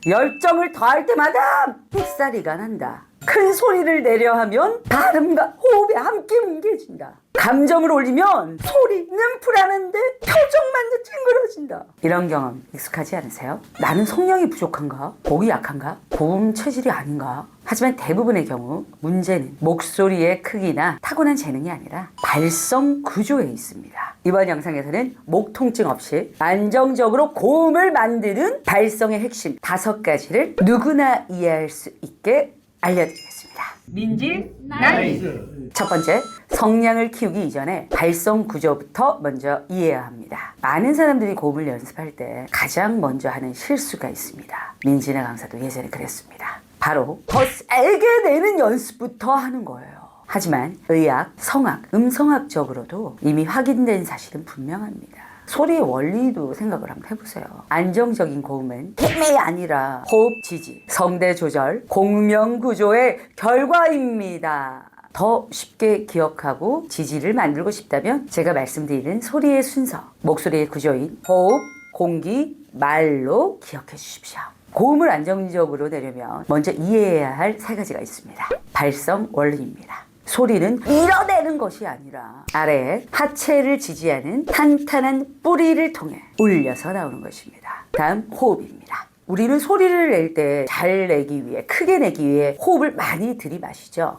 열정을 더할 때마다 햇살이가 난다. 큰 소리를 내려 하면 발음과 호흡에 함께 뭉개진다. 감정을 올리면 소리는 불안한데 표정만 찡그러진다. 이런 경험 익숙하지 않으세요? 나는 성량이 부족한가? 목이 약한가? 고음 체질이 아닌가? 하지만 대부분의 경우 문제는 목소리의 크기나 타고난 재능이 아니라 발성 구조에 있습니다. 이번 영상에서는 목 통증 없이 안정적으로 고음을 만드는 발성의 핵심 5가지를 누구나 이해할 수 있게 알려드리겠습니다. 민지 나이스. 첫 번째, 성량을 키우기 이전에 발성 구조부터 먼저 이해해야 합니다. 많은 사람들이 고음을 연습할 때 가장 먼저 하는 실수가 있습니다. 민지나 강사도 예전에 그랬습니다. 바로 더 세게 내는 연습부터 하는 거예요. 하지만 의학, 성악, 음성학적으로도 이미 확인된 사실은 분명합니다. 소리의 원리도 생각을 한번 해보세요. 안정적인 고음은 힘이 아니라 호흡 지지, 성대 조절, 공명 구조의 결과입니다. 더 쉽게 기억하고 지지를 만들고 싶다면 제가 말씀드리는 소리의 순서, 목소리의 구조인 호흡, 공기, 말로 기억해 주십시오. 고음을 안정적으로 내려면 먼저 이해해야 할 3가지가 있습니다. 발성 원리입니다. 소리는 밀어내는 것이 아니라 아래에 하체를 지지하는 탄탄한 뿌리를 통해 울려서 나오는 것입니다. 다음 호흡입니다. 우리는 소리를 낼 때 잘 내기 위해, 크게 내기 위해 호흡을 많이 들이마시죠.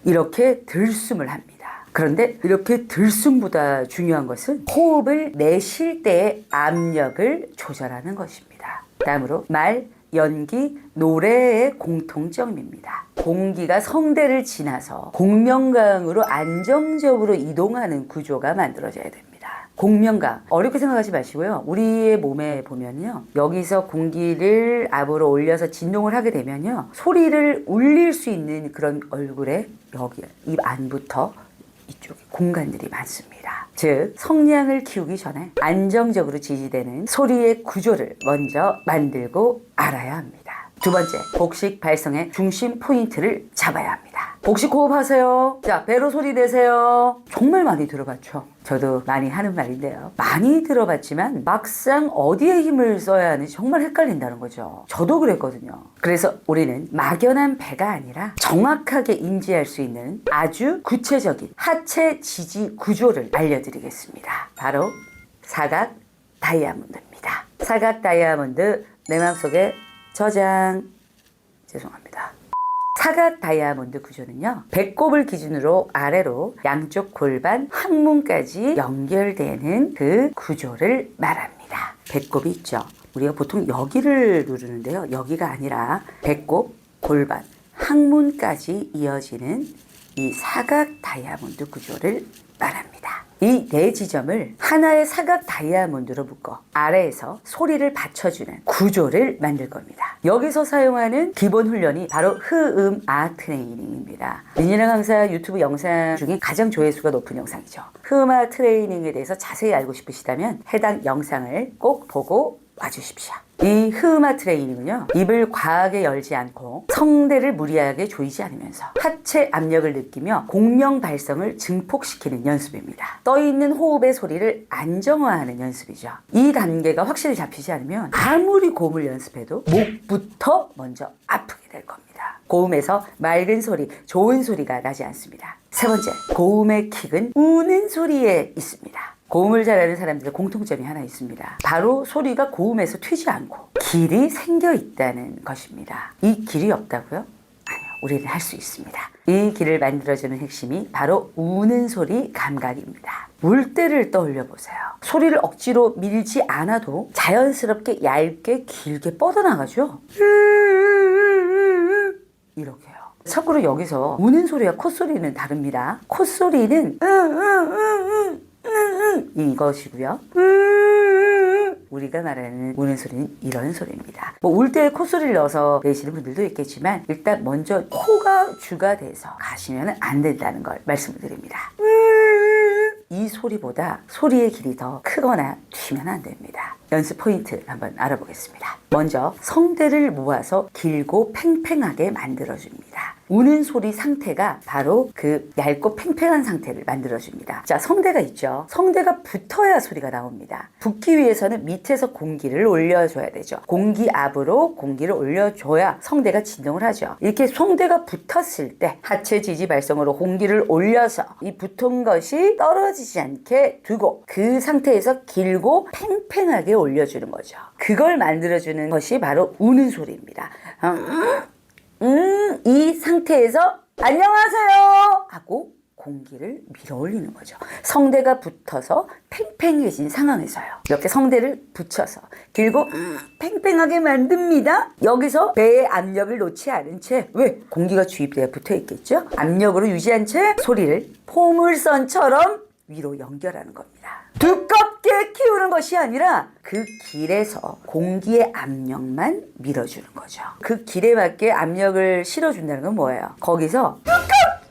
이렇게 들숨을 합니다. 그런데 이렇게 들숨보다 중요한 것은 호흡을 내쉴 때의 압력을 조절하는 것입니다. 다음으로 말, 연기, 노래의 공통점입니다. 공기가 성대를 지나서 공명강으로 안정적으로 이동하는 구조가 만들어져야 됩니다. 공명강, 어렵게 생각하지 마시고요. 우리의 몸에 보면요, 여기서 공기를 압으로 올려서 진동을 하게 되면요, 소리를 울릴 수 있는 그런 얼굴에 여기 입 안부터 이쪽에 공간들이 많습니다. 즉, 성량을 키우기 전에 안정적으로 지지되는 소리의 구조를 먼저 만들고 알아야 합니다. 두 번째, 복식 발성의 중심 포인트를 잡아야 합니다. 복식 호흡하세요. 자, 배로 소리 내세요. 정말 많이 들어봤죠? 저도 많이 하는 말인데요. 많이 들어봤지만 막상 어디에 힘을 써야 하는지 정말 헷갈린다는 거죠. 저도 그랬거든요. 그래서 우리는 막연한 배가 아니라 정확하게 인지할 수 있는 아주 구체적인 하체 지지 구조를 알려드리겠습니다. 바로 사각 다이아몬드입니다. 사각 다이아몬드 내 마음속에 저장. 죄송합니다. 사각 다이아몬드 구조는요, 배꼽을 기준으로 아래로 양쪽 골반 항문까지 연결되는 그 구조를 말합니다. 배꼽이 있죠. 우리가 보통 여기를 누르는데요, 여기가 아니라 배꼽, 골반, 항문까지 이어지는 이 사각 다이아몬드 구조를 말합니다. 이 4지점을 하나의 사각 다이아몬드로 묶어 아래에서 소리를 받쳐주는 구조를 만들 겁니다. 여기서 사용하는 기본 훈련이 바로 흐음아 트레이닝입니다. 민진아 강사 유튜브 영상 중에 가장 조회수가 높은 영상이죠. 흐음아 트레이닝에 대해서 자세히 알고 싶으시다면 해당 영상을 꼭 보고 와주십시오. 이 흐음아 트레이닝은요, 입을 과하게 열지 않고 성대를 무리하게 조이지 않으면서 하체 압력을 느끼며 공명 발성을 증폭시키는 연습입니다. 떠있는 호흡의 소리를 안정화하는 연습이죠. 이 단계가 확실히 잡히지 않으면 아무리 고음을 연습해도 목부터 먼저 아프게 될 겁니다. 고음에서 맑은 소리, 좋은 소리가 나지 않습니다. 세 번째, 고음의 킥은 우는 소리에 있습니다. 고음을 잘하는 사람들의 공통점이 하나 있습니다. 바로 소리가 고음에서 튀지 않고 길이 생겨 있다는 것입니다. 이 길이 없다고요? 아니요, 우리는 할 수 있습니다. 이 길을 만들어주는 핵심이 바로 우는 소리 감각입니다. 물때를 떠올려 보세요. 소리를 억지로 밀지 않아도 자연스럽게 얇게 길게 뻗어나가죠. 이렇게요. 참고로 여기서 우는 소리와 콧소리는 다릅니다. 콧소리는 이것이고요. 우리가 말하는 우는 소리는 이런 소리입니다. 울 때 콧소리를 넣어서 내시는 분들도 있겠지만 일단 먼저 코가 주가 돼서 가시면 안 된다는 걸 말씀을 드립니다. 이 소리보다 소리의 길이 더 크거나 튀면 안 됩니다. 연습 포인트 한번 알아보겠습니다. 먼저 성대를 모아서 길고 팽팽하게 만들어줍니다. 우는 소리 상태가 바로 그 얇고 팽팽한 상태를 만들어줍니다. 자, 성대가 있죠. 성대가 붙어야 소리가 나옵니다. 붙기 위해서는 밑에서 공기를 올려줘야 되죠. 공기압으로 공기를 올려줘야 성대가 진동을 하죠. 이렇게 성대가 붙었을 때 하체 지지 발성으로 공기를 올려서 이 붙은 것이 떨어지지 않게 두고 그 상태에서 길고 팽팽하게 올려주는 거죠. 그걸 만들어주는 것이 바로 우는 소리입니다. 이 상태에서 안녕하세요 하고 공기를 밀어 올리는 거죠. 성대가 붙어서 팽팽해진 상황에서요. 이렇게 성대를 붙여서 길고 팽팽하게 만듭니다. 여기서 배에 압력을 놓지 않은 채, 왜? 공기가 주입대에 붙어 있겠죠? 압력으로 유지한 채 소리를 포물선처럼 위로 연결하는 겁니다. 두껍게 키우는 것이 아니라 그 길에서 공기의 압력만 밀어주는 거죠. 그 길에 맞게 압력을 실어준다는 건 뭐예요? 거기서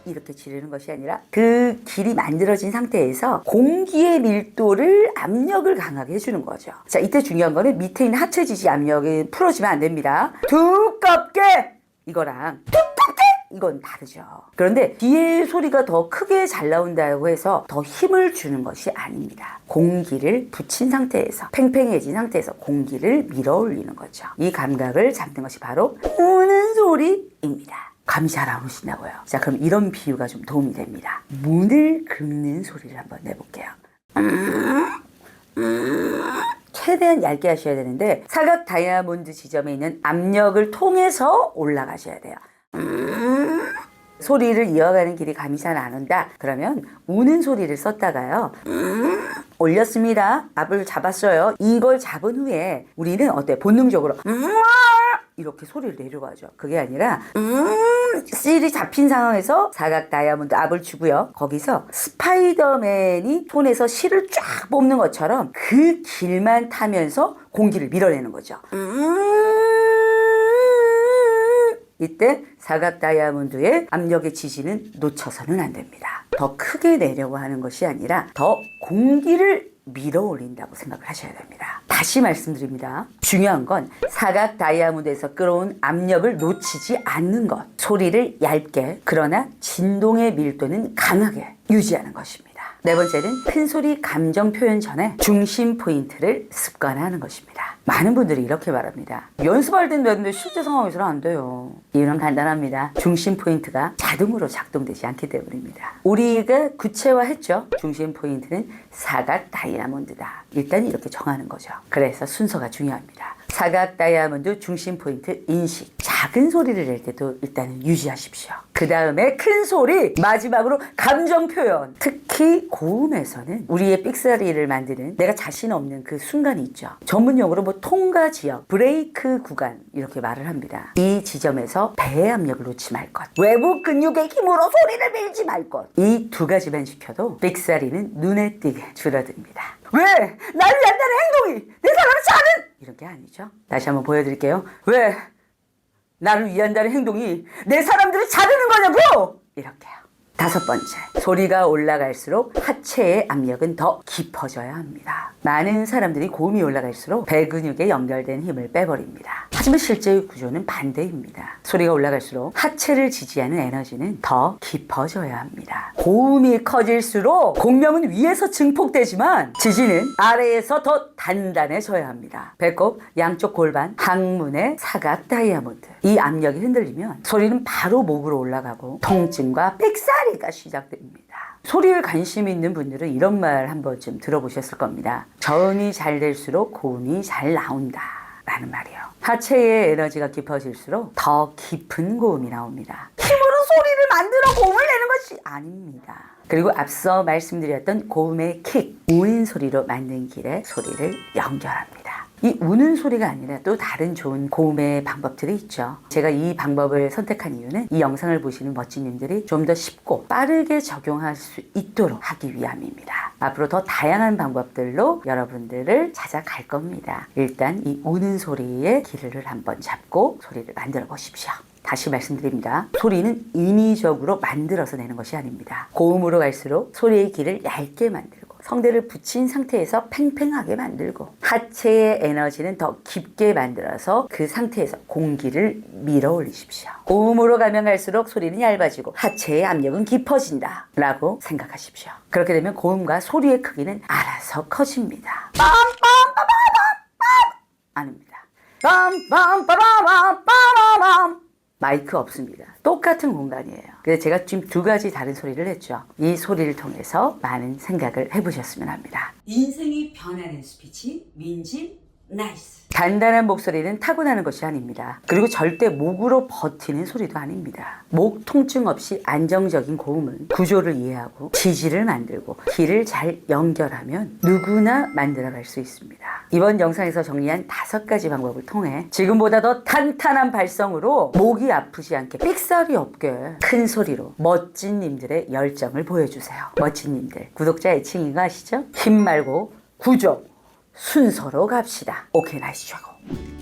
이렇게 지르는 것이 아니라 그 길이 만들어진 상태에서 공기의 밀도를 압력을 강하게 해주는 거죠. 자, 이때 중요한 거는 밑에 있는 하체 지지 압력이 풀어지면 안 됩니다. 두껍게 이거랑 두껍게 이건 다르죠. 그런데 뒤에 소리가 더 크게 잘 나온다고 해서 더 힘을 주는 것이 아닙니다. 공기를 붙인 상태에서 팽팽해진 상태에서 공기를 밀어 올리는 거죠. 이 감각을 잡는 것이 바로 우는 소리입니다. 감이 잘 안 오신다고요? 자, 그럼 이런 비유가 좀 도움이 됩니다. 문을 긁는 소리를 한번 내볼게요. 최대한 얇게 하셔야 되는데 사각 다이아몬드 지점에 있는 압력을 통해서 올라가셔야 돼요. 소리를 이어가는 길이 감이 잘 안 온다. 그러면 우는 소리를 썼다가요. 올렸습니다. 압을 잡았어요. 이걸 잡은 후에 우리는 어때? 본능적으로 이렇게 소리를 내려가죠. 그게 아니라 실이 잡힌 상황에서 사각 다이아몬드 압을 주고요. 거기서 스파이더맨이 손에서 실을 쫙 뽑는 것처럼 그 길만 타면서 공기를 밀어내는 거죠. 이때 사각 다이아몬드의 압력의 지지는 놓쳐서는 안 됩니다. 더 크게 내려고 하는 것이 아니라 더 공기를 밀어 올린다고 생각을 하셔야 됩니다. 다시 말씀드립니다. 중요한 건 사각 다이아몬드에서 끌어온 압력을 놓치지 않는 것. 소리를 얇게 그러나 진동의 밀도는 강하게 유지하는 것입니다. 네 번째는 큰 소리 감정 표현 전에 중심 포인트를 습관화하는 것입니다. 많은 분들이 이렇게 말합니다. 연습할 땐 되는데 실제 상황에서는 안 돼요. 이유는 간단합니다. 중심 포인트가 자동으로 작동되지 않기 때문입니다. 우리가 구체화했죠. 중심 포인트는 사각 다이아몬드다. 일단 이렇게 정하는 거죠. 그래서 순서가 중요합니다. 사각 다이아몬드 중심 포인트 인식. 작은 소리를 낼 때도 일단은 유지하십시오. 그 다음에 큰 소리, 마지막으로 감정 표현. 특히 고음에서는 우리의 삑사리를 만드는 내가 자신 없는 그 순간이 있죠. 전문용어로 뭐 통과 지역, 브레이크 구간 이렇게 말을 합니다. 이 지점에서 배의 압력을 놓지 말 것. 외부 근육의 힘으로 소리를 밀지 말 것. 이 두 가지만 지켜도 삑사리는 눈에 띄게 줄어듭니다. 왜? 나를 위한다는 행동이 내 사람을 자는 이런 게 아니죠. 다시 한번 보여드릴게요. 왜? 나를 위한다는 행동이 내 사람들을 자르는 거냐고! 이렇게요. 다섯 번째, 소리가 올라갈수록 하체의 압력은 더 깊어져야 합니다. 많은 사람들이 고음이 올라갈수록 배 근육에 연결된 힘을 빼버립니다. 하지만 실제의 구조는 반대입니다. 소리가 올라갈수록 하체를 지지하는 에너지는 더 깊어져야 합니다. 고음이 커질수록 공명은 위에서 증폭되지만 지지는 아래에서 더 단단해져야 합니다. 배꼽, 양쪽 골반, 항문의 사각 다이아몬드. 이 압력이 흔들리면 소리는 바로 목으로 올라가고 통증과 삑사리가 시작됩니다. 소리에 관심 있는 분들은 이런 말 한 번쯤 들어보셨을 겁니다. 저음이 잘 될수록 고음이 잘 나온다 라는 말이요. 하체의 에너지가 깊어질수록 더 깊은 고음이 나옵니다. 힘으로 소리를 만들어 고음을 내는 것이 아닙니다. 그리고 앞서 말씀드렸던 고음의 킥, 우는 소리로 만든 길에 소리를 연결합니다. 이 우는 소리가 아니라 또 다른 좋은 고음의 방법들이 있죠. 제가 이 방법을 선택한 이유는 이 영상을 보시는 멋진님들이 좀 더 쉽고 빠르게 적용할 수 있도록 하기 위함입니다. 앞으로 더 다양한 방법들로 여러분들을 찾아갈 겁니다. 일단 이 우는 소리의 길을 한번 잡고 소리를 만들어 보십시오. 다시 말씀드립니다. 소리는 인위적으로 만들어서 내는 것이 아닙니다. 고음으로 갈수록 소리의 길을 얇게 만들고 성대를 붙인 상태에서 팽팽하게 만들고 하체의 에너지는 더 깊게 만들어서 그 상태에서 공기를 밀어 올리십시오. 고음으로 가면 갈수록 소리는 얇아지고 하체의 압력은 깊어진다 라고 생각하십시오. 그렇게 되면 고음과 소리의 크기는 알아서 커집니다. 아닙니다. 마이크 없습니다. 똑같은 공간이에요. 그래서 제가 지금 두 가지 다른 소리를 했죠. 이 소리를 통해서 많은 생각을 해보셨으면 합니다. 인생이 변하는 스피치 민지 나이스. 단단한 목소리는 타고나는 것이 아닙니다. 그리고 절대 목으로 버티는 소리도 아닙니다. 목 통증 없이 안정적인 고음은 구조를 이해하고 지지를 만들고 키를 잘 연결하면 누구나 만들어갈 수 있습니다. 이번 영상에서 정리한 5가지 방법을 통해 지금보다 더 탄탄한 발성으로 목이 아프지 않게 삑사리 없게 큰 소리로 멋진님들의 열정을 보여주세요. 멋진님들, 구독자 애칭인 거 아시죠? 힘 말고 구조 순서로 갑시다. 오케이, 나이스 최고.